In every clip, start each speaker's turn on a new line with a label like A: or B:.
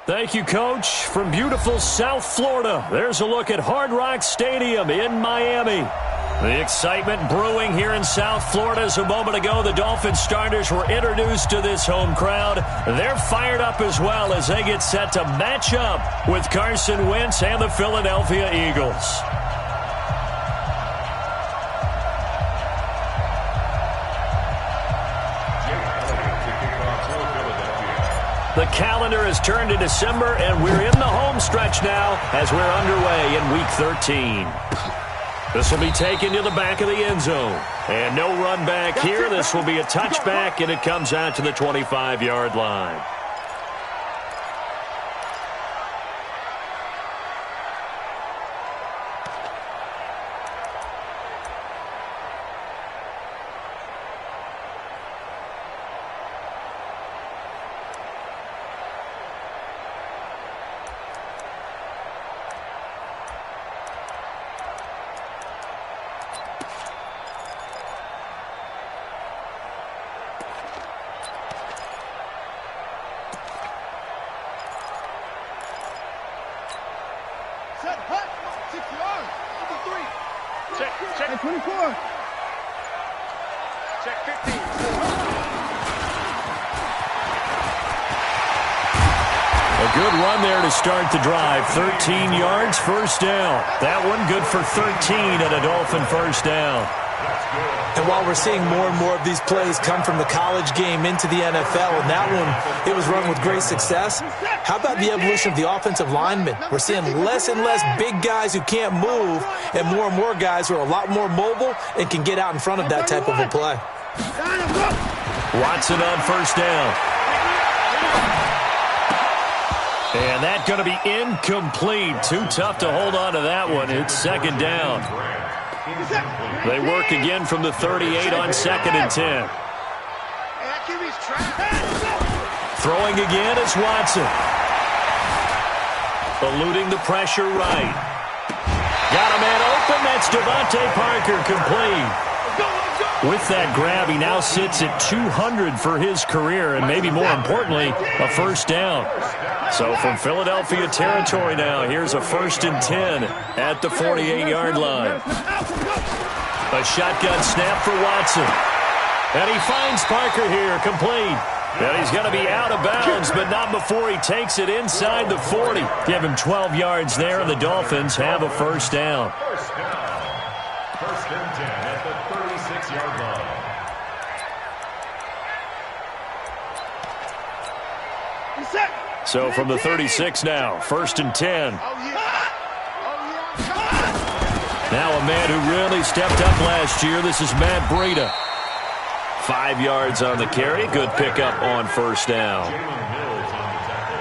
A: Thank you, Coach. From beautiful South Florida, there's a look at Hard Rock Stadium in Miami. The excitement brewing here in South Florida as a moment ago the Dolphins starters were introduced to this home crowd. They're fired up as well as they get set to match up with Carson Wentz and the Philadelphia Eagles. The calendar has turned to December, and we're in the home stretch now as we're underway in Week 13. This will be taken to the back of the end zone. And no run back here. This will be a touchback, and it comes out to the 25-yard line.
B: Check 24. Check 15.
A: A good run there to start the drive. 13 yards, first down. That one good for 13 and a Dolphin first down.
C: And while we're seeing more and more of these plays come from the college game into the NFL, and that one, it was run with great success, how about the evolution of the offensive linemen? We're seeing less and less big guys who can't move and more guys who are a lot more mobile and can get out in front of that type of a play.
A: Watson on first down. And that's going to be incomplete. Too tough to hold on to that one. It's second down. They work again from the 38 on 2nd and 10. Throwing again is Watson. Eluding the pressure right. Got a man open. That's Devontae Parker, complete. With that grab, he now sits at 200 for his career, and maybe more importantly, a first down. So from Philadelphia territory now, here's a 1st and 10 at the 48-yard line. A shotgun snap for Watson. And he finds Parker here, complete. And he's going to be out of bounds, but not before he takes it inside the 40. Give him 12 yards there, and the Dolphins have a first down.
D: First and 10 at the 36-yard line.
A: So from the 36 now, 1st and 10. Now a man who really stepped up last year. This is Matt Breida. 5 yards on the carry. Good pickup on first down.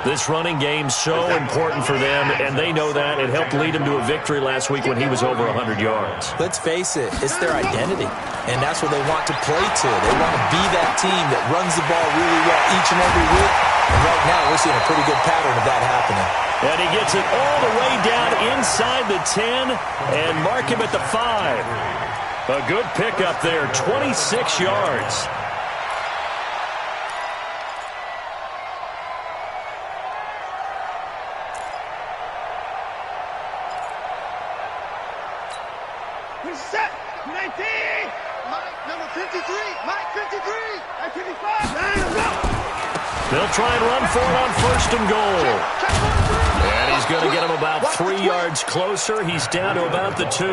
A: This running game's so important for them, and they know that. It helped lead them to a victory last week when he was over 100 yards.
C: Let's face it, it's their identity, and that's what they want to play to. They want to be that team that runs the ball really well each and every week, and right now we're seeing a pretty good pattern of that happening.
A: And he gets it all the way down inside the 10 and mark him at the 5. A good pickup there, 26 yards.
B: Set 19. Mike number 53. Mike 53. Mike 55.
A: They'll try and run for it on 1st and goal. And he's going to get him about 3 yards closer. He's down to about the 2.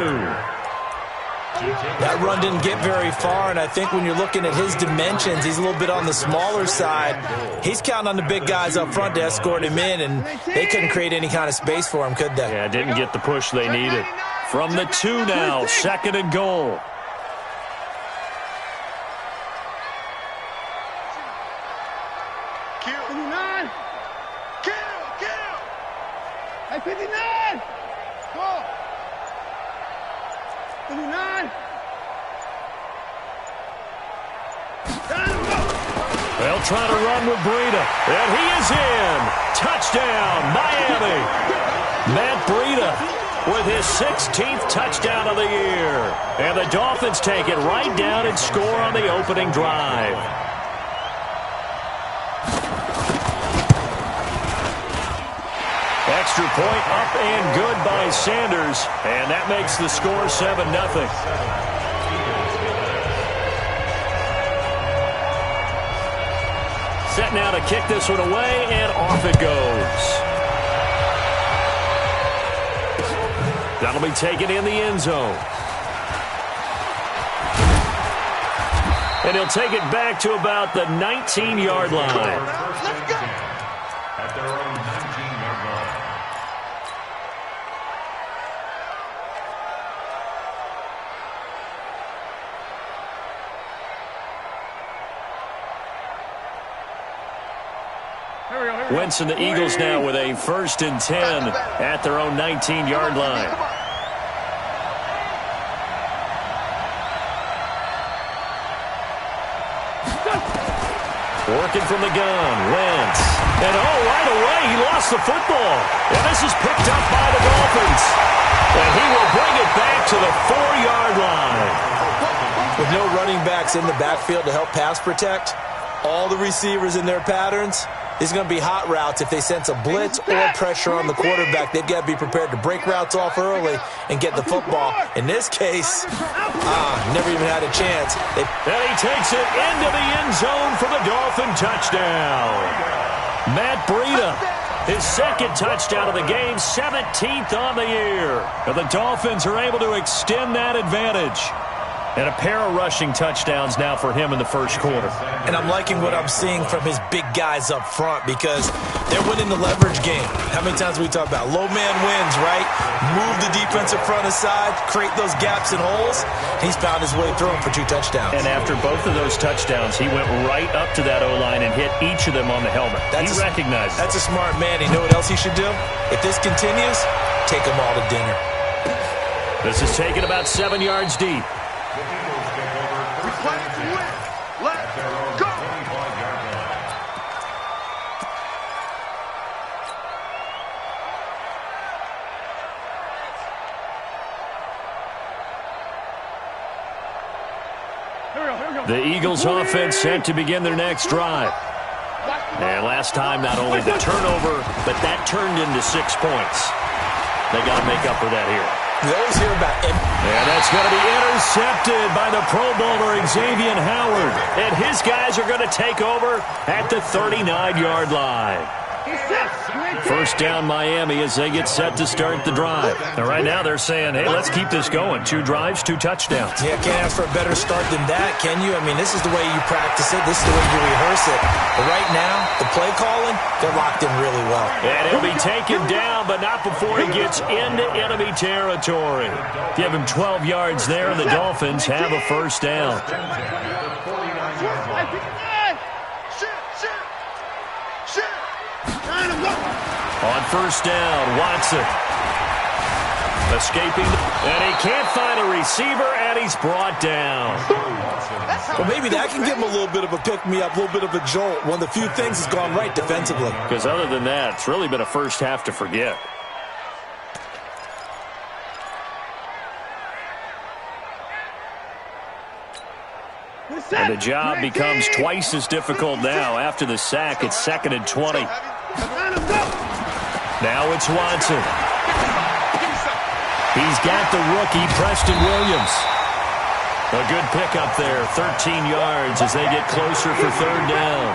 C: That run didn't get very far, and I think when you're looking at his dimensions, he's a little bit on the smaller side. He's counting on the big guys up front to escort him in, and they couldn't create any kind of space for him, could they?
A: Yeah, didn't get the push they needed. From the 2 now, 2nd and goal.
B: Kill. 59. Kill. 59. Go. 59.
A: They'll try to run with Breida. And he is in. Touchdown, Miami. Matt Breida with his 16th touchdown of the year. And the Dolphins take it right down and score on the opening drive. extra point up and good by Sanders. And that makes the score 7-0. Set now to kick this one away, and off it goes. That'll be taken in the end zone. And he'll take it back to about the 19-yard line.
B: Let's go.
D: At their own 19-yard line.
A: Wentz and the Eagles now with a 1st and 10 at their own 19-yard line. Working from the gun, Wentz. And right away, he lost the football. And this is picked up by the Dolphins. And he will bring it back to the 4-yard line.
C: With no running backs in the backfield to help pass protect, all the receivers in their patterns, these are going to be hot routes. If they sense a blitz or pressure on the quarterback, they've got to be prepared to break routes off early and get the football. In this case, never even had a chance.
A: And he takes it into the end zone for the Dolphin touchdown. Matt Breida, his 2nd touchdown of the game, 17th on the year. And the Dolphins are able to extend that advantage. And a pair of rushing touchdowns now for him in the 1st quarter.
C: And I'm liking what I'm seeing from his big guys up front because they're winning the leverage game. How many times we talk about low man wins, right? Move the defensive front aside, create those gaps and holes. He's found his way through them for 2 touchdowns.
A: And after both of those touchdowns, he went right up to that O-line and hit each of them on the helmet. He recognized it.
C: That's a smart man. You know what else he should do? If this continues, take them all to dinner.
A: This is taken about 7 yards deep.
B: Let's go.
A: The Eagles offense set to begin their next drive. And last time, not only the turnover, but that turned into 6 points. They got to make up for that here.
C: We always hear about it.
A: And that's going to be intercepted by the Pro Bowler Xavier Howard. And his guys are going to take over at the 39-yard line. 1st down Miami as they get set to start the drive. And right now they're saying, hey, let's keep this going. 2 drives, 2 touchdowns.
C: Yeah, can't ask for a better start than that, can you? I mean, this is the way you practice it. This is the way you rehearse it. But right now, the play calling, they're locked in really well.
A: And he'll be taken down, but not before he gets into enemy territory. Give him 12 yards there, and the Dolphins have a 1st down. On 1st down, Watson. Escaping, and he can't find a receiver, and he's brought down.
C: Well, maybe that can give him a little bit of a pick-me-up, a little bit of a jolt. One of the few things that's gone right defensively.
A: Because other than that, it's really been a first half to forget. And the job becomes twice as difficult now. After the sack, it's 2nd and 20. Now it's Watson. He's got the rookie, Preston Williams. A good pickup there, 13 yards as they get closer for 3rd down.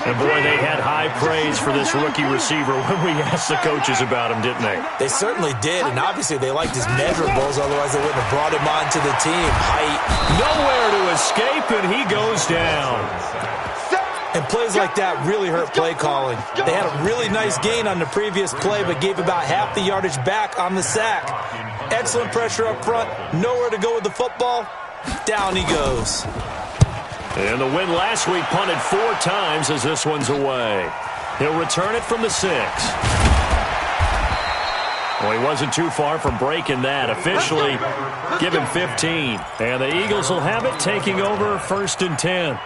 A: And boy, they had high praise for this rookie receiver when we asked the coaches about him, didn't they?
C: They certainly did, and obviously they liked his measurables, otherwise they wouldn't have brought him onto the team. Height.
A: Nowhere to escape, and he goes down.
C: And plays like that really hurt play calling. They had a really nice gain on the previous play, but gave about half the yardage back on the sack. Excellent pressure up front, nowhere to go with the football. Down he goes.
A: And the win last week punted 4 times as this one's away. He'll return it from the 6. Well, he wasn't too far from breaking that. Officially, give him 15. And the Eagles will have it, taking over 1st and 10.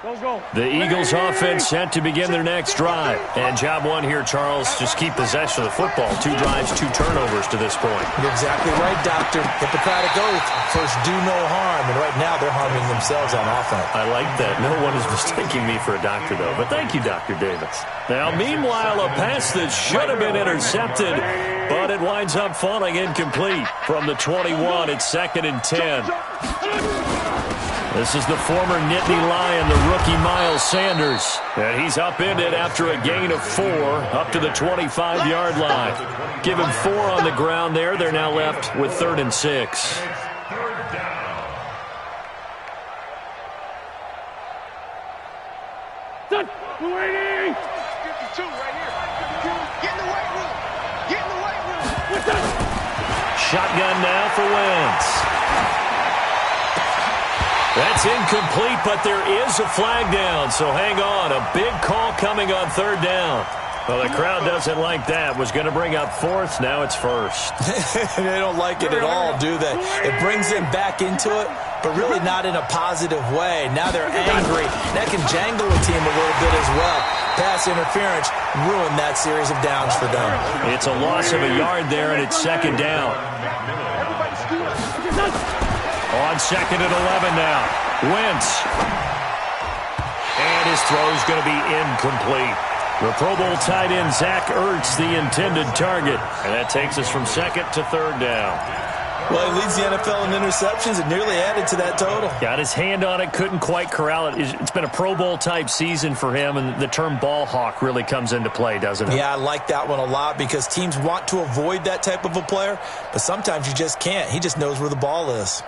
B: Go, go.
A: The Eagles offense set to begin their next drive. And job one here, Charles, just keep possession of the football. 2 drives, 2 turnovers to this point.
C: You're exactly right, Doctor. Hippocratic oath. First, do no harm. And right now, they're harming themselves on offense.
A: I like that. No one is mistaking me for a doctor, though. But thank you, Dr. Davis. Now, meanwhile, a pass that should have been intercepted, but it winds up falling incomplete. From the 21, it's 2nd and 10. This is the former Nittany Lion, the rookie Miles Sanders. And he's upended after a gain of 4 up to the 25-yard line. Give him 4 on the ground there. They're now left with 3rd and 6.
B: Waiting! 52 right here. Get in the weight room. Get in the weight room.
A: Shotgun now for Wentz. That's incomplete, but there is a flag down, so hang on. A big call coming on 3rd down. Well, the crowd doesn't like that. Was going to bring up 4th. Now it's 1st.
C: They don't like it at all, do they? It brings them back into it, but really not in a positive way. Now they're angry. That can jangle a team a little bit as well. Pass interference ruined that series of downs for them.
A: It's a loss of a yard there, and it's 2nd down. On 2nd and 11 now. Wentz. And his throw's going to be incomplete. The Pro Bowl tight end Zach Ertz, the intended target. And that takes us from 2nd to 3rd down.
C: Well, he leads the NFL in interceptions and nearly added to that total.
A: Got his hand on it, couldn't quite corral it. It's been a Pro Bowl-type season for him, and the term ball hawk really comes into play, doesn't it?
C: Yeah, I like that one a lot because teams want to avoid that type of a player, but sometimes you just can't. He just knows where the ball is.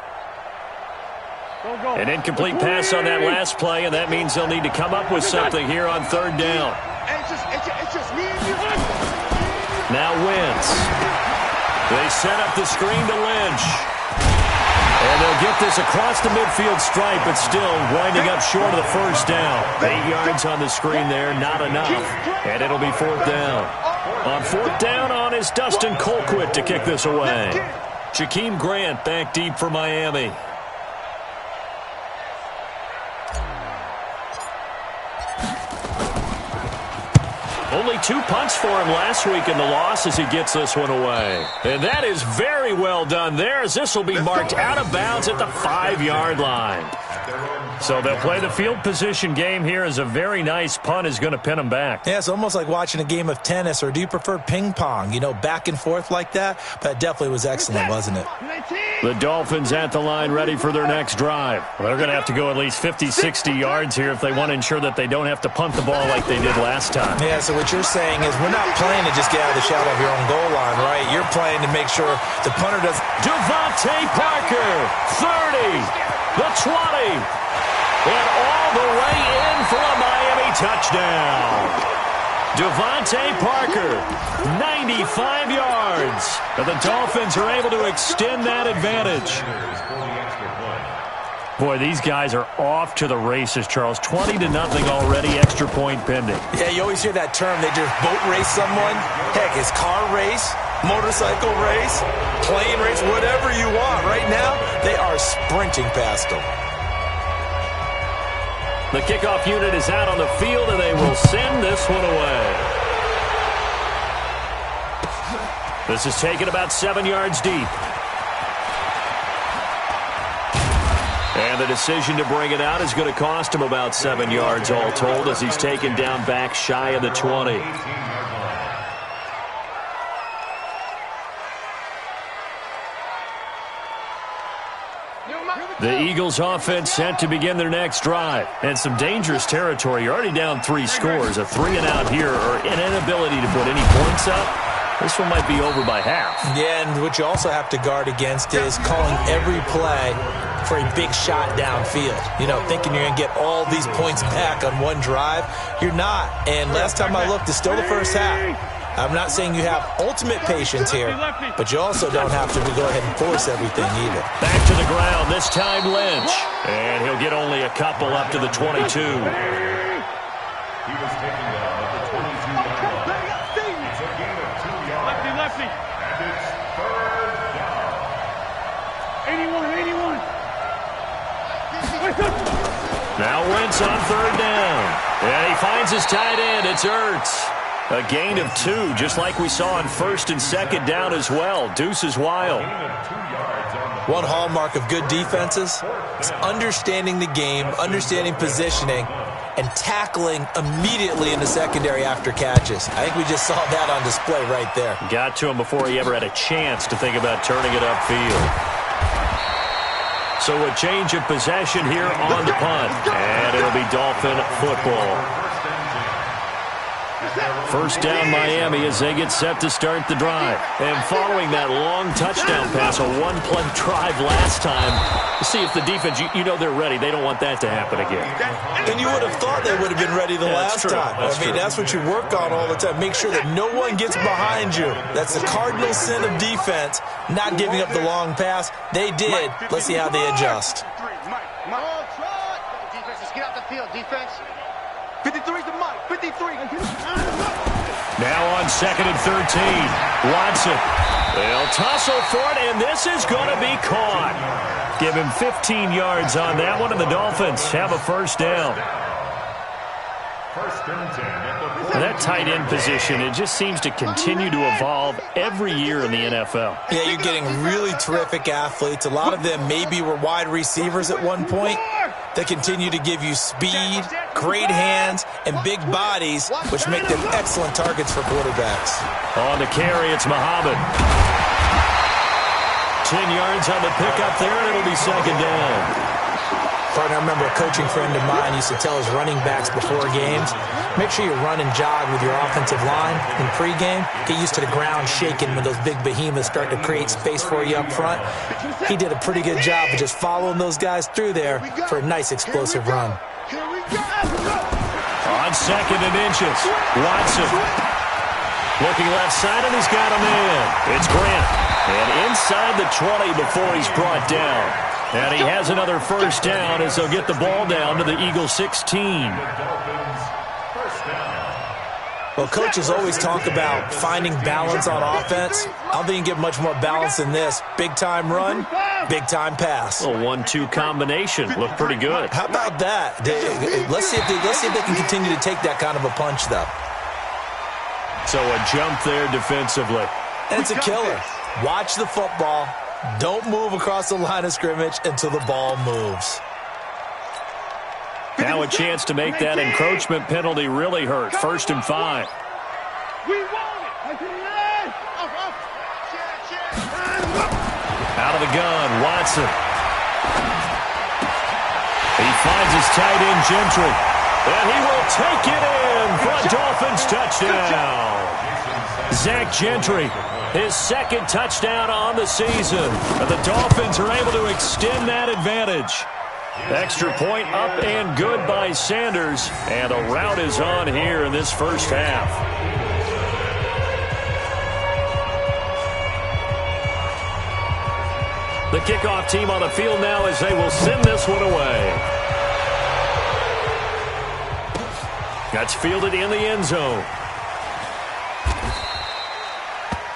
A: An incomplete pass on that last play, and that means they'll need to come up with something here on 3rd down.
B: It's just me and you.
A: Now Wentz. They set up the screen to Lynch. And they'll get this across the midfield stripe, but still winding up short of the 1st down. 8 yards on the screen there, not enough. And it'll be 4th down. On 4th down is Dustin Colquitt to kick this away. Jakeem Grant back deep for Miami. Only 2 punts for him last week in the loss as he gets this one away. And that is very well done there, as this will be marked out of bounds at the 5-yard line. So they'll play the field position game here as a very nice punt is going to pin them back.
C: Yeah, it's almost like watching a game of tennis, or do you prefer ping pong? You know, back and forth like that? But it definitely was excellent, wasn't it?
A: The Dolphins at the line ready for their next drive. Well, they're going to have to go at least 50, 60 yards here if they want to ensure that they don't have to punt the ball like they did last time.
C: Yeah, so what you're saying is we're not playing to just get out of the shadow of your own goal line, right? You're playing to make sure the punter doesn't.
A: Devontae Parker, 30, the 20. And all the way in for a Miami touchdown. Devontae Parker, 95 yards. And the Dolphins are able to extend that advantage. Boy, these guys are off to the races, Charles. 20-0 already, extra point pending.
C: Yeah, you always hear that term. They just boat race someone. Heck, it's car race, motorcycle race, plane race, whatever you want. Right now, they are sprinting past them.
A: The kickoff unit is out on the field, and they will send this one away. This is taken about 7 yards deep. And the decision to bring it out is going to cost him about 7 yards all told as he's taken down back shy of the 20. The Eagles offense set to begin their next drive. And some dangerous territory. You're already down 3 scores. A 3-and-out here or an inability to put any points up. This one might be over by half.
C: Yeah, and what you also have to guard against is calling every play for a big shot downfield. You know, thinking you're going to get all these points back on one drive. You're not. And last time I looked, it's still the first half. I'm not saying you have ultimate patience here, but you also don't have to go ahead and force everything either.
A: Back to the ground, this time Lynch. And he'll get only a couple up to the 22.
D: He was taken down at the 22-yard line. It's a gain of 2 yards.
B: Lefty.
D: And it's 3rd down.
B: 81.
A: Now Wentz blitz on third down. And he finds his tight end. It's Ertz. A gain of 2, just like we saw on first and second down as well. Deuce is wild.
C: One hallmark of good defenses is understanding the game, understanding positioning, and tackling immediately in the secondary after catches. I think we just saw that on display right there.
A: Got to him before he ever had a chance to think about turning it upfield. So a change of possession here on the punt. And it'll be Dolphin football. First down Miami as they get set to start the drive. And following that long touchdown pass, a one-play drive last time, see if the defense, you know they're ready. They don't want that to happen again.
C: And you would have thought they would have been ready the last time. That's what you work on all the time. Make sure that no one gets behind you. That's the cardinal sin of defense, not giving up the long pass. They did. Let's see how they adjust.
B: Defense, just get out the field, defense. 53's the Mike. 53.
A: Now on 2nd and 13. Watson. They'll tussle for it, and this is going to be caught. Give him 15 yards on that one, and the Dolphins have a first down.
D: First and 10 at the
A: That tight end position, it just seems to continue to evolve every year in the NFL.
C: Yeah, you're getting really terrific athletes. A lot of them maybe were wide receivers at one point. They continue to give you speed, great hands, and big bodies, which make them excellent targets for quarterbacks.
A: On the carry, it's Muhammad. 10 yards on the pickup there, and it'll be second down.
C: Partner, I remember a coaching friend of mine used to tell his running backs before games, make sure you run and jog with your offensive line in pregame. Get used to the ground shaking when those big behemoths start to create space for you up front. He did a pretty good job of just following those guys through there for a nice explosive run.
A: On 2nd and inches, Watson. Looking left side, and he's got a man. It's Grant. And inside the 20 before he's brought down. And he has another first down as they'll get the ball down to the Eagles 16.
C: Well, coaches always talk about finding balance on offense. I don't think you can get much more balance than this. Big-time run, big-time pass.
A: A 1-2 combination. Looked pretty good.
C: How about that? Let's see if they can continue to take that kind of a punch, though.
A: So a jump there defensively.
C: And it's a killer. Watch the football. Don't move across the line of scrimmage until the ball moves.
A: Now a chance to make that encroachment penalty really hurt. 1st and 5. Out of the gun, Watson. He finds his tight end, Gentry. And he will take it in for a Dolphins touchdown. Zach Gentry, his 2nd touchdown on the season. And the Dolphins are able to extend that advantage. Extra point up and good by Sanders. And a rout is on here in this first half. The kickoff team on the field now as they will send this one away. That's fielded in the end zone.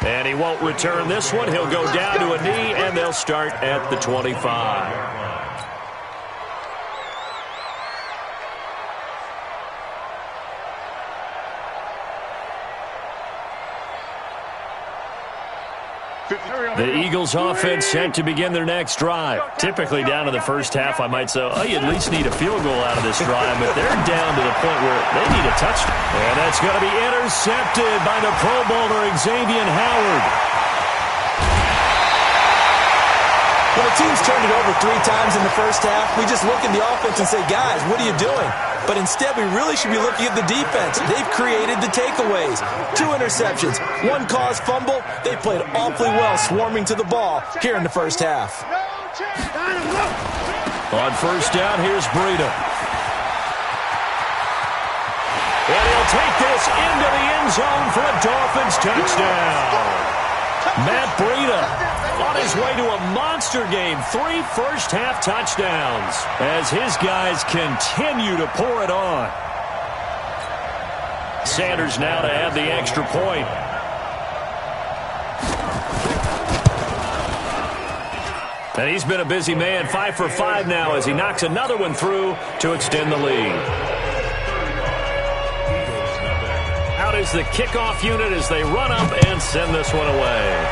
A: And he won't return this one. He'll go down to a knee, and they'll start at the 25. The Eagles offense set to begin their next drive. Typically down in the first half, I might say, oh, you at least need a field goal out of this drive, but they're down to the point where they need a touchdown. And that's going to be intercepted by the Pro Bowler, Xavier Howard.
C: When the team's turned it over 3 times in the first half, we just look at the offense and say, guys, what are you doing? But instead, we really should be looking at the defense. They've created the takeaways. 2 interceptions, 1 caused fumble. They played awfully well swarming to the ball here in the first half.
A: On first down, here's Breida. And he'll take this into the end zone for a Dolphins touchdown. Matt Breida on his way to a monster game. 3 first-half touchdowns as his guys continue to pour it on. Sanders now to add the extra point. And he's been a busy man, 5 for 5 now as he knocks another one through to extend the lead. Out is the kickoff unit as they run up and send this one away.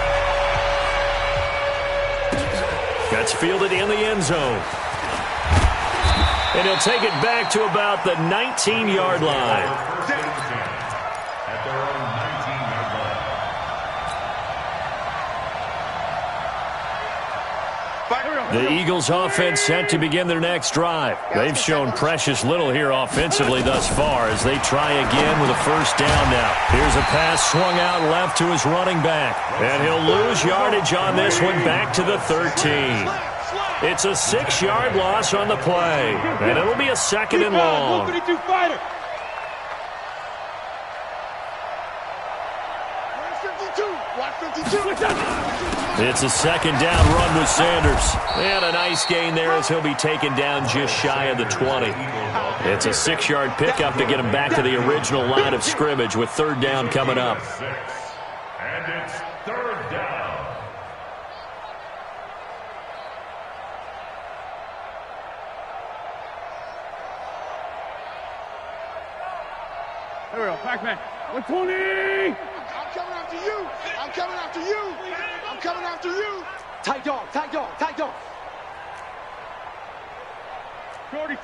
A: That's fielded in the end zone. And he'll take it back to about the 19-yard line. The Eagles offense set to begin their next drive. They've shown precious little here offensively thus far as they try again with a first down now. Here's a pass swung out left to his running back. And he'll lose yardage on this one back to the 13. It's a 6-yard loss on the play. And it'll be a second and long. It's a second down run with Sanders. And a nice gain there as he'll be taken down just shy of the 20. It's a 6-yard pickup to get him back to the original line of scrimmage with third down coming up.
D: And it's third down.
B: There we go, Pac-Man. 120! I'm coming after you! I'm coming after you! I'm coming after you! Tight dog, tight dog, tight dog! Shorty!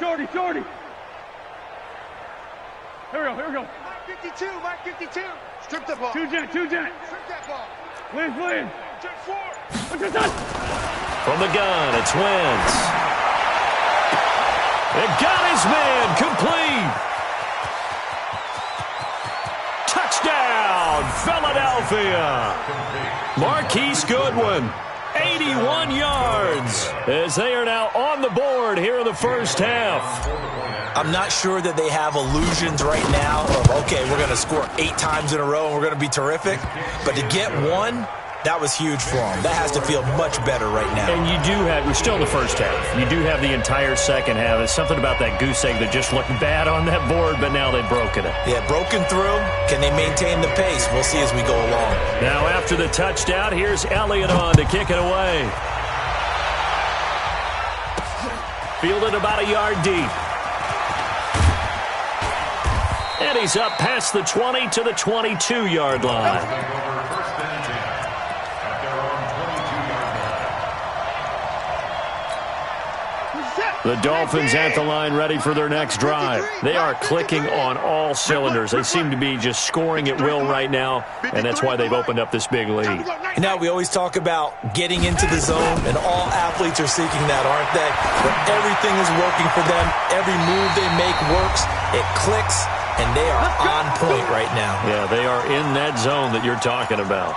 B: Here we go. Mark 52! Strip the ball. Two jet. Strip that ball. Wins. Jet 4. What's your touch?
A: From the gun, it's Wentz. It got his man, complete. Touchdown, Philadelphia. Marquise Goodwin, 81 yards, as they are now on the board here in the first half.
C: I'm not sure that they have illusions right now of, okay, we're going to score 8 times in a row and we're going to be terrific. But to get one, that was huge for them. That has to feel much better right now.
A: And you do have, we're still in the first half. You do have the entire second half. There's something about that goose egg that just looked bad on that board, but now they've broken it.
C: Yeah, broken through. Can they maintain the pace? We'll see as we go along.
A: Now after the touchdown, here's Elliott on to kick it away. Fielded about a yard deep. And he's up past the 20 to the 22-yard line. The Dolphins at the line ready for their next drive. They are clicking on all cylinders. They seem to be just scoring at will right now, and that's why they've opened up this big lead.
C: You know, we always talk about getting into the zone, and all athletes are seeking that, aren't they? But everything is working for them. Every move they make works. It clicks, and they are on point right now.
A: Yeah, they are in that zone that you're talking about.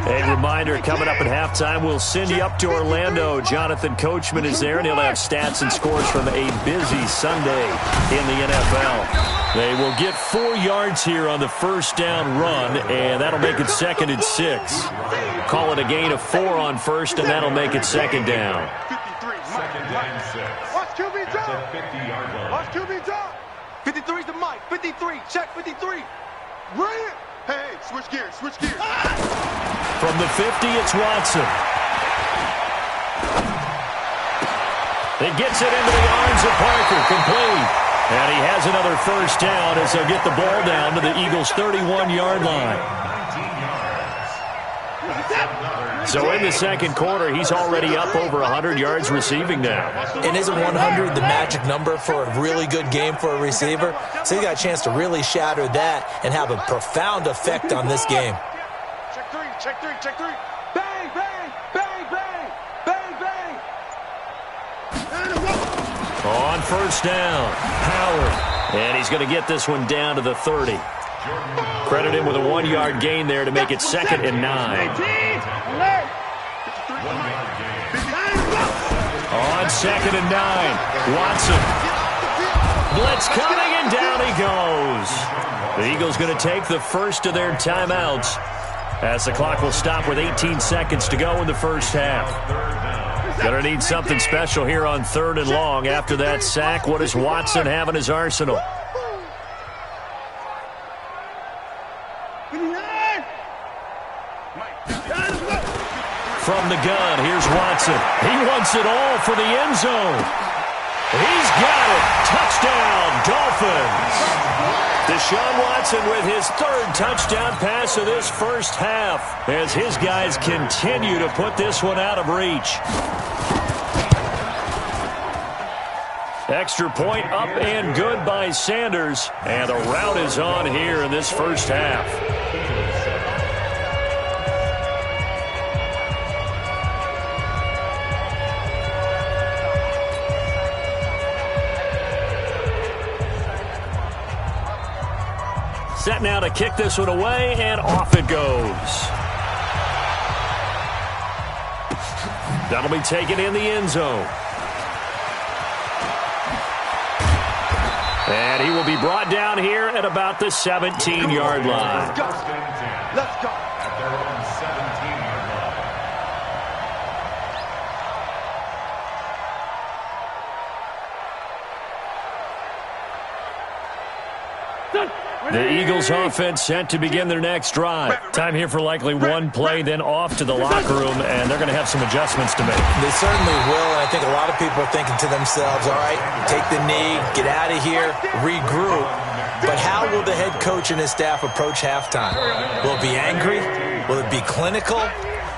A: A reminder, coming up at halftime, we'll send you up to Orlando. Jonathan Coachman is there, and he'll have stats and scores from a busy Sunday in the NFL. They will get 4 yards here on the first down run, and that'll make it 2nd and 6. Call it a gain of 4 on first, and that'll make it 2nd down.
D: 2nd and 6.
B: Watch QB drop.
D: At the 50-yard line.
B: Watch QB drop. 53's the mic. 53. Check 53. Run it. Hey, switch gears.
A: From the 50, it's Watson. He gets it into the arms of Parker, complete. And he has another first down as they'll get the ball down to the Eagles' 31-yard line. So in the second quarter, he's already up over 100 yards receiving now.
C: And isn't 100 the magic number for a really good game for a receiver? So he got a chance to really shatter that and have a profound effect on this game.
B: Check three. Bang, bang, bang, bang, bang, bang.
A: On first down, Howard. And he's going to get this one down to the 30. Credit him with a 1-yard gain there to make it 2nd and 9. On 2nd and 9, Watson. Blitz coming, and down he goes. The Eagles going to take the first of their timeouts as the clock will stop with 18 seconds to go in the first half. Gonna need something special here on 3rd and long. After that sack, what does Watson have in his arsenal? From the gun, here's Watson. He wants it all for the end zone. He's got it. Touchdown, Dolphins. Deshaun Watson with his 3rd touchdown pass of this first half as his guys continue to put this one out of reach. Extra point up and good by Sanders, and the rout is on here in this first half. Set now to kick this one away, and off it goes. That'll be taken in the end zone. And he will be brought down here at about the 17-yard line.
B: Let's go.
D: At their own 17-yard line.
A: The Eagles offense set to begin their next drive. Time here for likely one play, then off to the locker room, and they're going to have some adjustments to make.
C: They certainly will, and I think a lot of people are thinking to themselves, all right, take the knee, get out of here, regroup. But how will the head coach and his staff approach halftime? Will it be angry? Will it be clinical?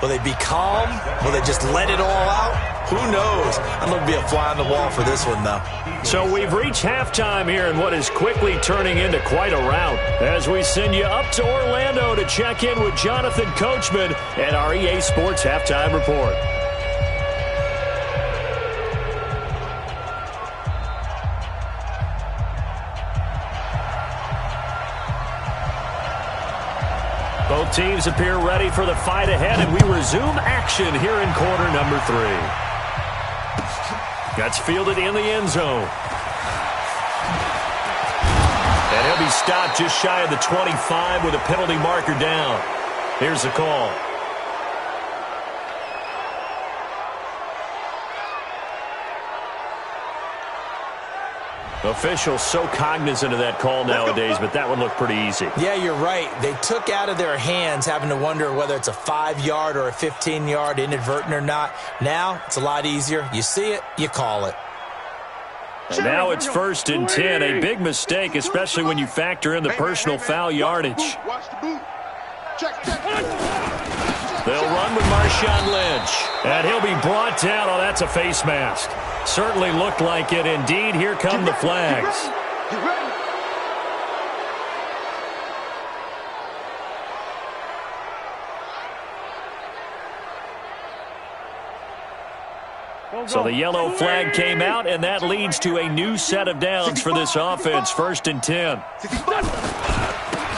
C: Will they be calm? Will they just let it all out? Who knows? I'm going to be a fly on the wall for this one, though.
A: So we've reached halftime here in what is quickly turning into quite a rout as we send you up to Orlando to check in with Jonathan Coachman and our EA Sports Halftime Report. Both teams appear ready for the fight ahead, and we resume action here in quarter number 3. That's fielded in the end zone. And he'll be stopped just shy of the 25 with a penalty marker down. Here's the call. Officials so cognizant of that call nowadays, but that one looked pretty easy.
C: Yeah, you're right. They took out of their hands having to wonder whether it's a 5-yard or a 15-yard, inadvertent or not. Now, it's a lot easier. You see it, you call it.
A: And now it's 1st and 10. A big mistake, especially when you factor in the personal foul yardage. They'll run with Marshawn Lynch. And he'll be brought down. Oh, that's a face mask. Certainly looked like it. Indeed, here come the flags. So the yellow flag came out, and that leads to a new set of downs for this offense. 1st and 10.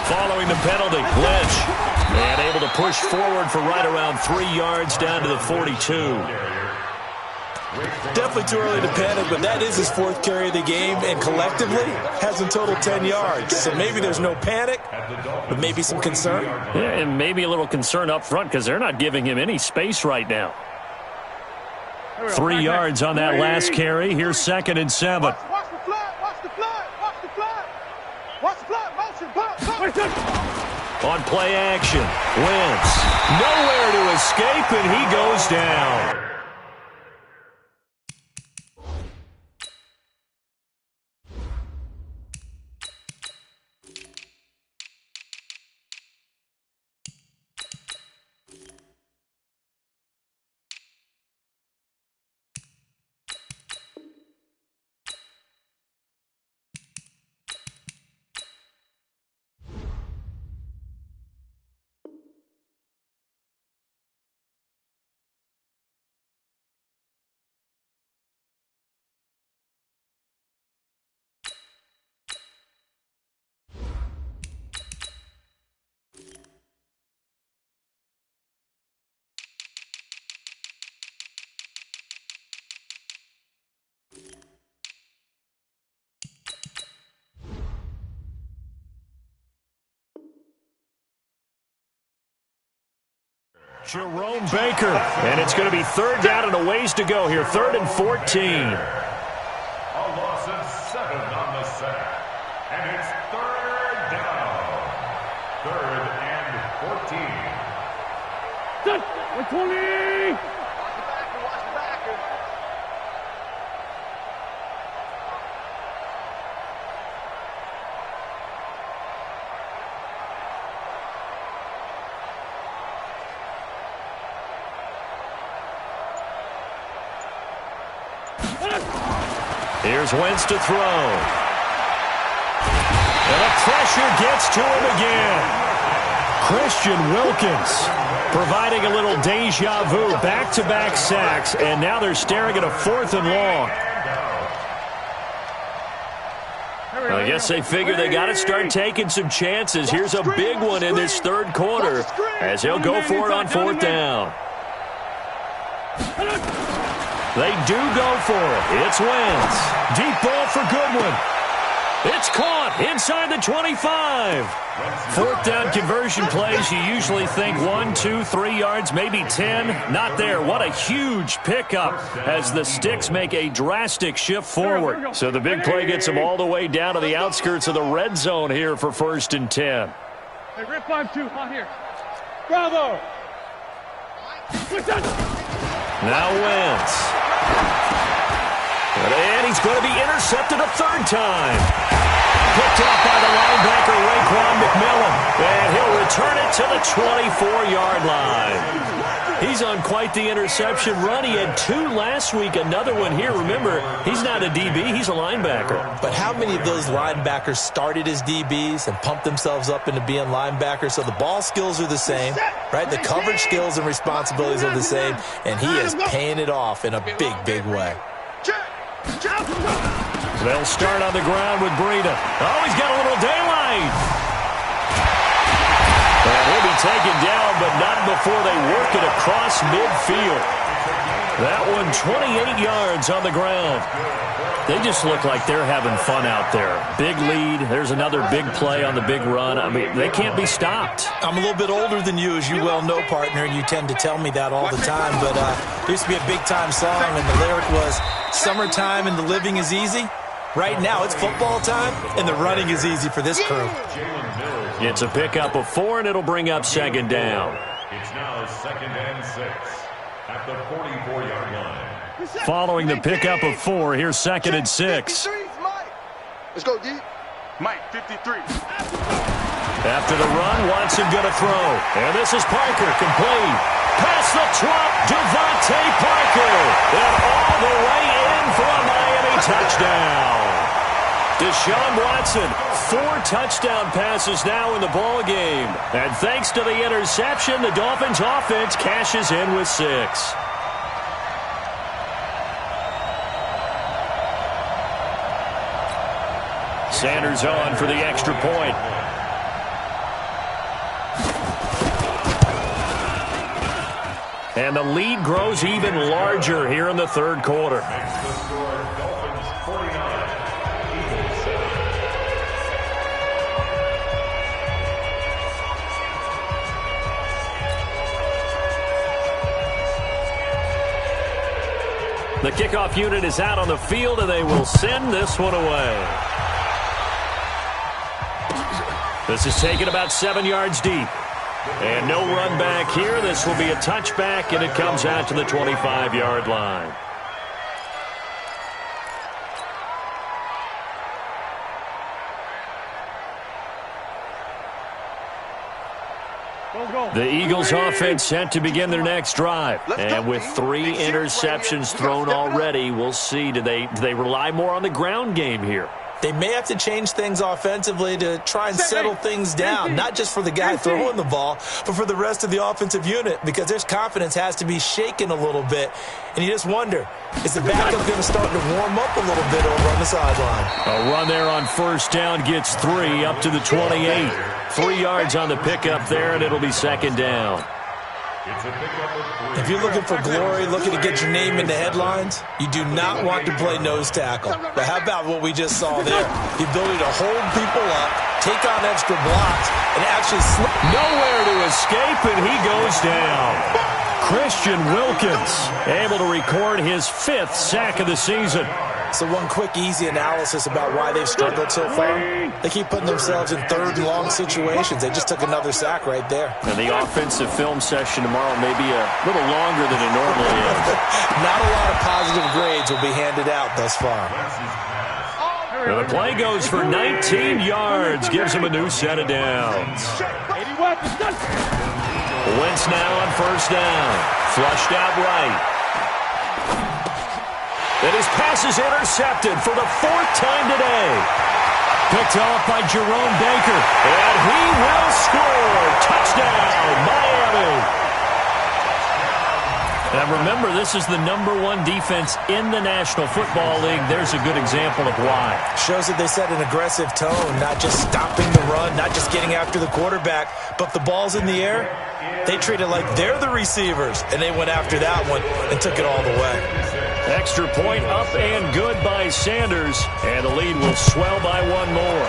A: Following the penalty, Lynch. And able to push forward for right around 3 yards down to the 42.
C: Definitely too early to panic, but that is his 4th carry of the game, and collectively has in total 10 yards. So maybe there's no panic, but maybe some concern.
A: Yeah, and maybe a little concern up front because they're not giving him any space right now. 3 yards on that last carry. Here's 2nd and 7.
B: Watch the flag. Watch the flag. Watch the flag. Watch the flag. Motion.
A: On play action, Wentz. Nowhere to escape, and he goes down. Jerome Baker, and it's going to be third down and a ways to go here. 3rd and 14.
D: A loss of 7 on the sack. And it's 3rd down. 3rd and 14.
B: Set. 120.
A: Here's Wentz to throw. And the pressure gets to him again. Christian Wilkins providing a little deja vu. Back-to-back sacks, and now they're staring at a 4th and long. I guess they figure they got to start taking some chances. Here's a big one in this 3rd quarter as he'll go for it on 4th down. They do go for it. It's Wentz. Deep ball for Goodwin. It's caught inside the 25. 4th down conversion plays, you usually think 1, 2, 3 yards, maybe 10. Not there. What a huge pickup as the Sticks make a drastic shift forward. So the big play gets them all the way down to the outskirts of the red zone here for 1st and 10.
B: Hey, rip 5-2, hot here. Bravo.
A: Now Wentz. And he's going to be intercepted a 3rd time. Picked up by the linebacker, Raekwon McMillan. And he'll return it to the 24-yard line. He's on quite the interception run. He had 2 last week, another one here. Remember, he's not a DB, he's a linebacker.
C: But how many of those linebackers started as DBs and pumped themselves up into being linebackers? So the ball skills are the same, right? The coverage skills and responsibilities are the same, and he is paying it off in a big, big way.
A: They'll start on the ground with Breida. Oh, he's got a little daylight. And he'll be taken down, but not before they work it across midfield. That one 28 yards on the ground. They just look like they're having fun out there. Big lead. There's another big play on the big run. I mean, they can't be stopped.
C: I'm a little bit older than you, as you well know, partner, and you tend to tell me that all the time. But there used to be a big-time song, and the lyric was, "Summertime and the living is easy." Right now, it's football time, and the running is easy for this crew.
A: It's a pickup of 4, and it'll bring up 2nd down.
D: It's now 2nd and 6 at the 44-yard line.
A: Following the pickup of 4, here's 2nd and 6.
B: Let's go, D. Mike, 53.
A: After the run, Watson going to throw. And this is Parker, complete. Past the trap, Devontae Parker. And all the way in for a Miami touchdown. Deshaun Watson, 4 touchdown passes now in the ball game. And thanks to the interception, the Dolphins offense cashes in with 6. Sanders on for the extra point. And the lead grows even larger here in the 3rd quarter. The kickoff unit is out on the field, and they will send this one away. This is taken about 7 yards deep. And no run back here. This will be a touchback, and it comes out to the 25-yard line. The Eagles offense set to begin their next drive. And with 3 interceptions thrown already, we'll see. Do they rely more on the ground game here?
C: They may have to change things offensively to try and settle things down, not just for the guy throwing the ball, but for the rest of the offensive unit, because their confidence has to be shaken a little bit. And you just wonder, is the backup going to start to warm up a little bit over on the sideline?
A: A run there on 1st down gets 3 up to the 28. 3 yards on the pickup there, and it'll be 2nd down.
D: It's a pickup of 3.
C: If you're looking for glory, looking to get your name in the headlines, you do not want to play nose tackle. But how about what we just saw there? The ability to hold people up, take on extra blocks, and actually slip.
A: Nowhere to escape, and he goes down. Christian Wilkins able to record his 5th sack of the season.
C: So one quick, easy analysis about why they've struggled so far. They keep putting themselves in 3rd and long situations. They just took another sack right there.
A: And the offensive film session tomorrow may be a little longer than it normally is.
C: Not a lot of positive grades will be handed out thus far.
A: And the play goes for 19 yards. Gives him a new set of downs. Wentz now on 1st down. Flushed out right. And his pass is intercepted for the 4th time today. Picked off by Jerome Baker. And he will score. Touchdown, Miami. And remember, this is the #1 defense in the National Football League. There's a good example of why.
C: Shows that they set an aggressive tone, not just stopping the run, not just getting after the quarterback, but the ball's in the air. They treat it like they're the receivers, and they went after that one and took it all the way.
A: Extra point up and good by Sanders, and the lead will swell by 1 more.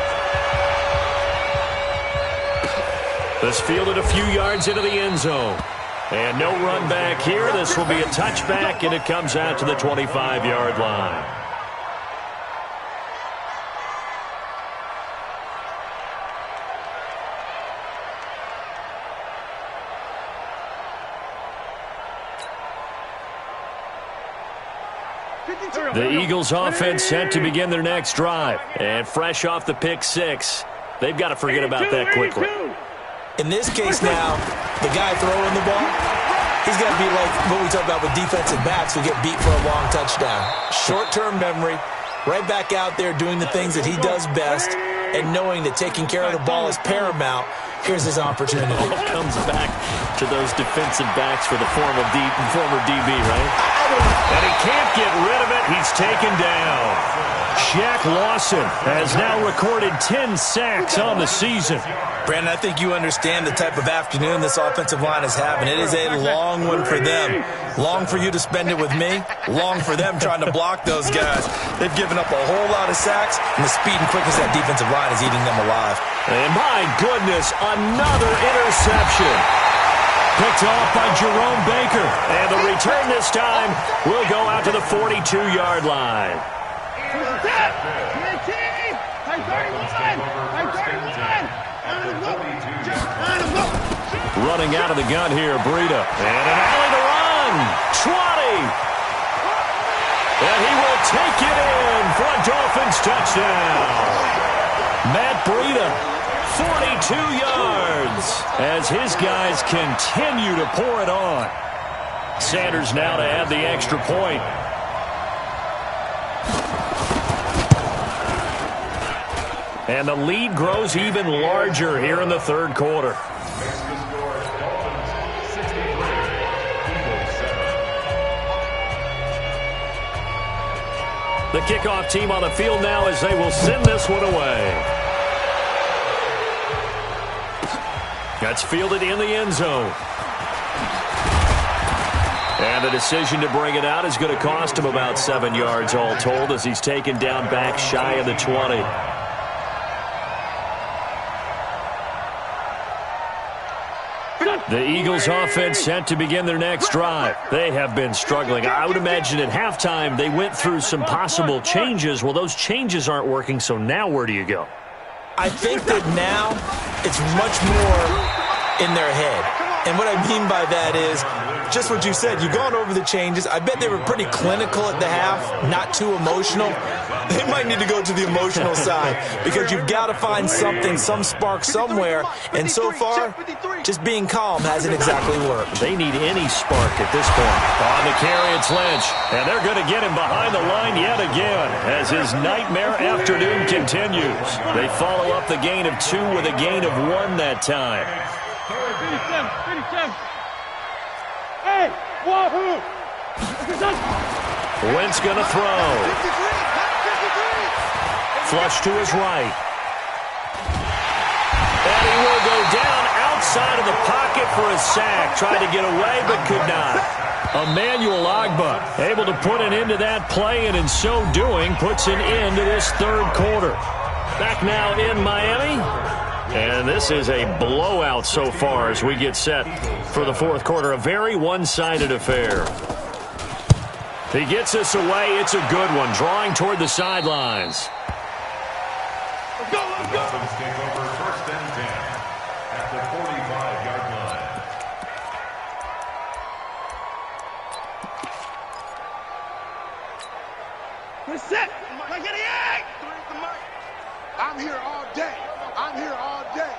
A: This fielded a few yards into the end zone. And no run back here. This will be a touchback, and it comes out to the 25-yard line. The Eagles offense set to begin their next drive. And fresh off the pick 6, they've got to forget about that quickly.
C: In this case now, the guy throwing the ball, he's got to be like what we talk about with defensive backs who get beat for a long touchdown. Short-term memory, right back out there doing the things that he does best, and knowing that taking care of the ball is paramount. Here's his opportunity.
A: It all comes back to those defensive backs for the former DB, right? And he can't get rid of it. He's taken down. Shaq Lawson has now recorded 10 sacks on the season.
C: Brandon, I think you understand the type of afternoon this offensive line is having. It is a long one for them. Long for you to spend it with me. Long for them trying to block those guys. They've given up a whole lot of sacks, and the speed and quickness of that defensive line is eating them alive.
A: And my goodness, another interception. Picked off by Jerome Baker. And the return this time will go out to the 42-yard line. Running out of the gun here, Breida. And an alley to run. 20. And he will take it in for a Dolphins touchdown. Matt Breida, 42 yards, as his guys continue to pour it on. Sanders now to add the extra point. And the lead grows even larger here in the 3rd quarter. The kickoff team on the field now as they will send this one away. That's fielded in the end zone. And the decision to bring it out is going to cost him about 7 yards all told as he's taken down back shy of the 20. The Eagles offense set to begin their next drive. They have been struggling. I would imagine at halftime they went through some possible changes. Well, those changes aren't working, so now where do you go?
C: I think that now it's much more in their head. And what I mean by that is just what you said. You've gone over the changes. I bet they were pretty clinical at the half, not too emotional. They might need to go to the emotional side because you've got to find something, some spark somewhere. And so far, just being calm hasn't exactly worked.
A: They need any spark at this point. On the carry, it's Lynch. And they're going to get him behind the line yet again as his nightmare afternoon continues. They follow up the gain of 2 with a gain of 1 that time.
B: Hey, wahoo!
A: Wentz going to throw. Flush to his right. And he will go down inside of the pocket for a sack. Tried to get away, but could not. Emmanuel Ogbah able to put an end to that play, and in so doing, puts an end to this third quarter. Back now in Miami. And this is a blowout so far as we get set for the fourth quarter. A very one-sided affair. He gets us away. It's a good one. Drawing toward the sidelines.
B: Let's go, let's go.
D: Dolphins take over first and 10 at the 45-yard line.
B: We're set. Like an egg. I'm here all day. I'm here all day.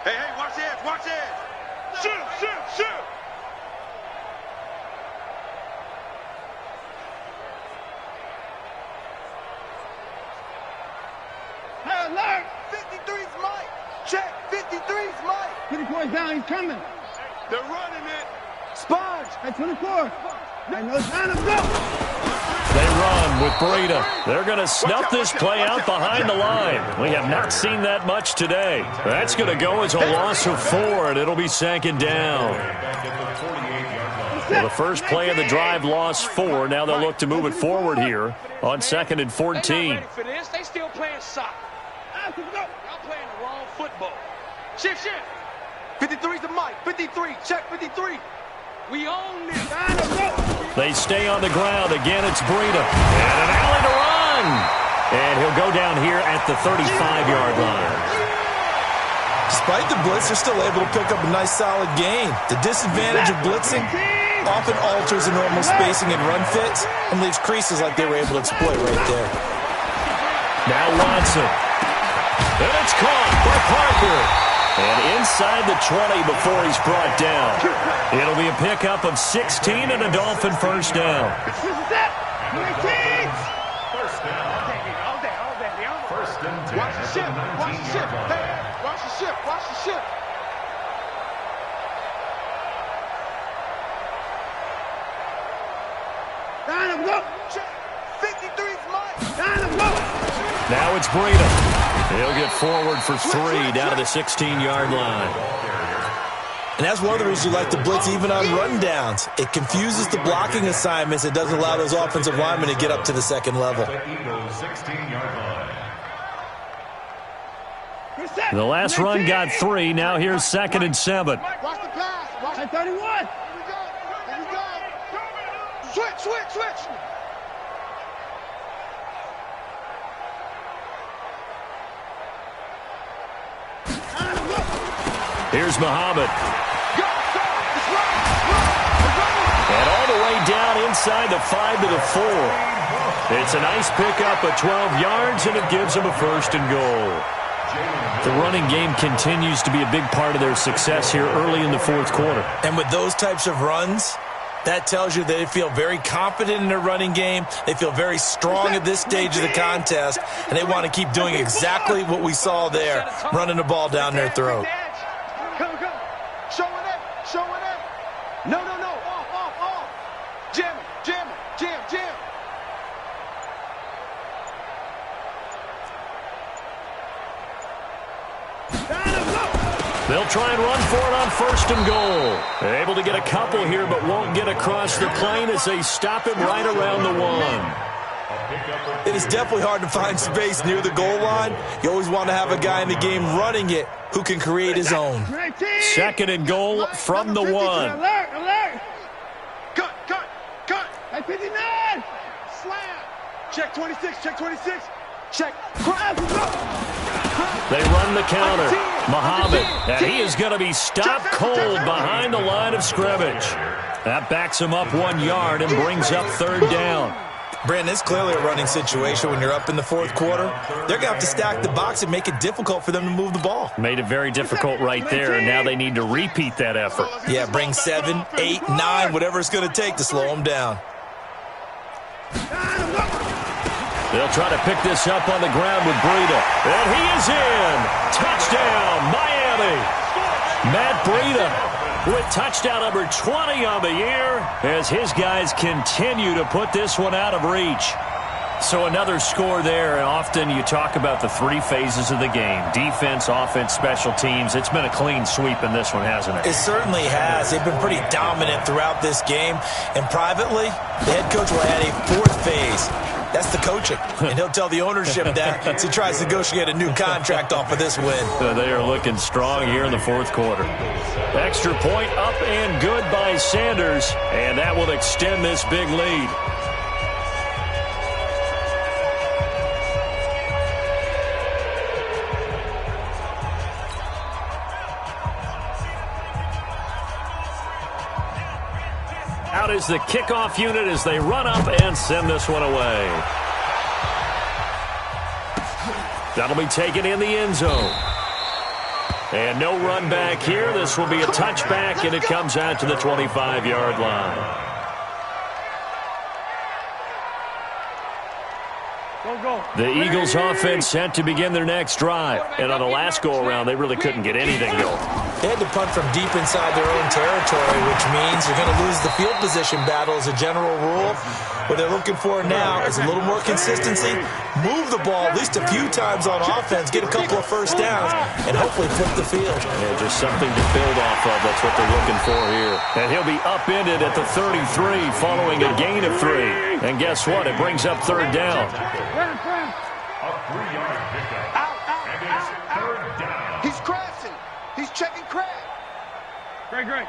B: Hey, hey, watch the edge, watch the edge. Shoot, shoot, shoot. Hey, alert. 53's Mike. Check, 53's Mike. 24's down, he's coming. They're running it. Sponge. At 24. I know it's time to go.
A: They run with Breida. They're going to snuff this play out behind the line. We have not seen that much today. That's going to go as a loss of 4, and it'll be second down. Well, the first play of the drive lost 4. Now they'll look to move it forward here on second and 14.
B: They still playing soccer. Y'all playing the wrong football. Shift, shift. 53's the Mike. 53. Check 53. We own this.
A: They stay on the ground. Again, it's Breida. And an alley to run. And he'll go down here at the 35-yard line.
C: Despite the blitz, they're still able to pick up a nice, solid gain. The disadvantage of blitzing often alters the normal spacing and run fits and leaves creases like they were able to exploit right there.
A: Now Watson. And it's caught by Parker. And inside the 20 before he's brought down. It'll be a pickup of 16 and a Dolphin first down.
D: First down. First and 10
B: Watch the ship. Watch the ship. Hey, watch the ship. Watch the ship. Down him, go. 53's Mike. Down him, go.
A: Now it's Breida. He'll get forward for 3 down to the 16-yard line.
C: And that's one of the reasons you like to blitz even on rundowns. It confuses the blocking assignments. It doesn't allow those offensive linemen to get up to the second level.
A: The last run got 3. Now here's second and 7.
B: Watch the pass. Watch 31. Here we go. Here we go. Switch, switch, switch.
A: Here's Muhammad. And all the way down inside the 5 to the 4. It's a nice pickup of 12 yards, and it gives them a first and goal. The running game continues to be a big part of their success here early in the fourth quarter.
C: And with those types of runs, that tells you they feel very confident in their running game. They feel very strong at this stage of the contest, and they want to keep doing exactly what we saw there, running the ball down their throat.
B: Come, come. Showing it. Showing it. No, no, no. Off. Jam it. Jam it. Jam, jam.
A: They'll try and run for it on first and goal. Able to get a couple here, but won't get across the plane as they stop him right around the 1.
C: It is definitely hard to find space near the goal line. You always want to have a guy in the game running it who can create his own.
A: Second and goal from the 1.
B: Alert, alert. Cut, cut, cut. At 59. Slam. Check 26, check 26. Check.
A: They run the counter. Muhammad, and he is going to be stopped cold behind the line of scrimmage. That backs him up 1 yard and brings up third down.
C: Brandon, it's clearly a running situation when you're up in the fourth quarter. They're going to have to stack the box and make it difficult for them to move the ball.
A: Made it very difficult right there, and now they need to repeat that effort.
C: Yeah, bring 7, 8, 9, whatever it's going to take to slow them down.
A: They'll try to pick this up on the ground with Breida. And he is in. Touchdown, Miami. Matt Breida with touchdown number 20 on the year as his guys continue to put this one out of reach. So another score there, and often you talk about the three phases of the game: defense, offense, special teams. It's been a clean sweep in this one, hasn't it?
C: It certainly has. They've been pretty dominant throughout this game. And privately, the head coach will add a fourth phase. That's the coaching. And he'll tell the ownership that as he tries to negotiate a new contract off of this win.
A: They are looking strong here in the fourth quarter. Extra point up and good by Sanders, and that will extend this big lead. Out is the kickoff unit as they run up and send this one away. That'll be taken in the end zone. And no run back here. This will be a touchback, and it comes out to the 25-yard line. The Eagles offense set to begin their next drive. And on the last go-around, they really couldn't get anything going.
C: They had to punt from deep inside their own territory, which means you're going to lose the field position battle as a general rule. What they're looking for now is a little more consistency, move the ball at least a few times on offense, get a couple of first downs, and hopefully flip the field.
A: Yeah, just something to build off of. That's what they're looking for here. And he'll be upended at the 33 following a gain of 3. And guess what? It brings up third down.
D: A 3-yard pickup. And it's third down.
B: He's crashing. He's checking crash. Great.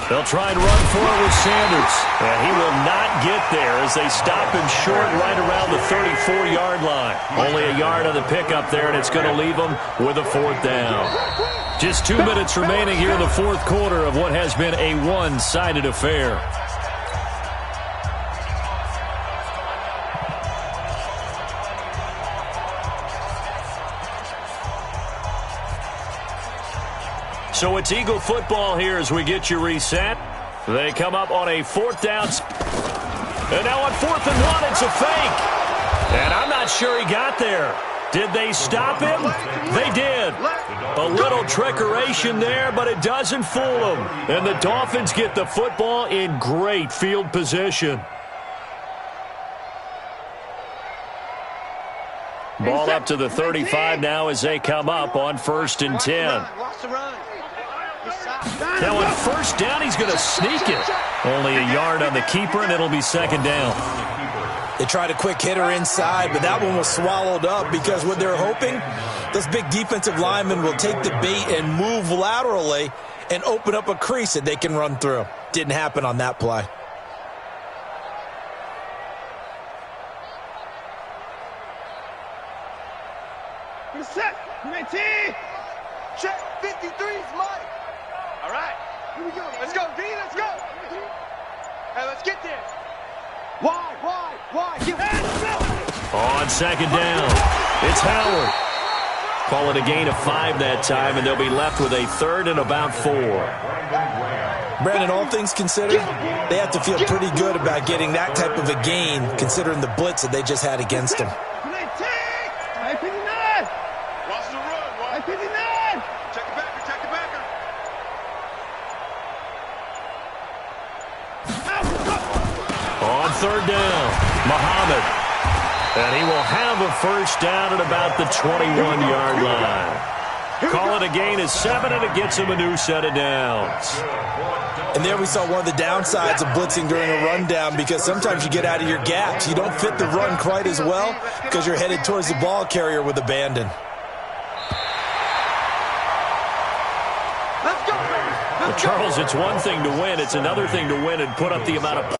A: They'll try and run for it with Sanders. And he will not get there as they stop him short right around the 34-yard line. Only a yard on the pickup there, and it's going to leave him with a fourth down. Just 2 minutes remaining here in the fourth quarter of what has been a one-sided affair. So it's Eagle football here as we get you reset. They come up on a fourth down. And now on 4th and 1, it's a fake. And I'm not sure he got there. Did they stop him? They did. A little trickeration there, but it doesn't fool them. And the Dolphins get the football in great field position. Ball up to the 35 now as they come up on 1st and 10. Now on first down, he's going to sneak it. Only a yard on the keeper, and it'll be second down.
C: They tried a quick hitter inside, but that one was swallowed up because what they're hoping, those big defensive linemen will take the bait and move laterally and open up a crease that they can run through. Didn't happen on that play.
B: Set. Check. 53's Mike. All right. Here we go. Let's go, D. Let's go. Hey, let's get there. Wide. Get
A: On second down, it's Howard. Call it a gain of 5 that time, and they'll be left with a 3rd and about 4.
C: Brandon, all things considered, they have to feel pretty good about getting that type of a gain considering the blitz that they just had against them.
A: On 3rd down, Muhammad. And he will have a first down at about the 21-yard line. Call it a gain of 7, and it gets him a new set of downs.
C: And there we saw one of the downsides of blitzing during a rundown because sometimes you get out of your gaps. You don't fit the run quite as well because you're headed towards the ball carrier with abandon.
A: Well, Charles, it's one thing to win. It's another thing to win and put up the amount of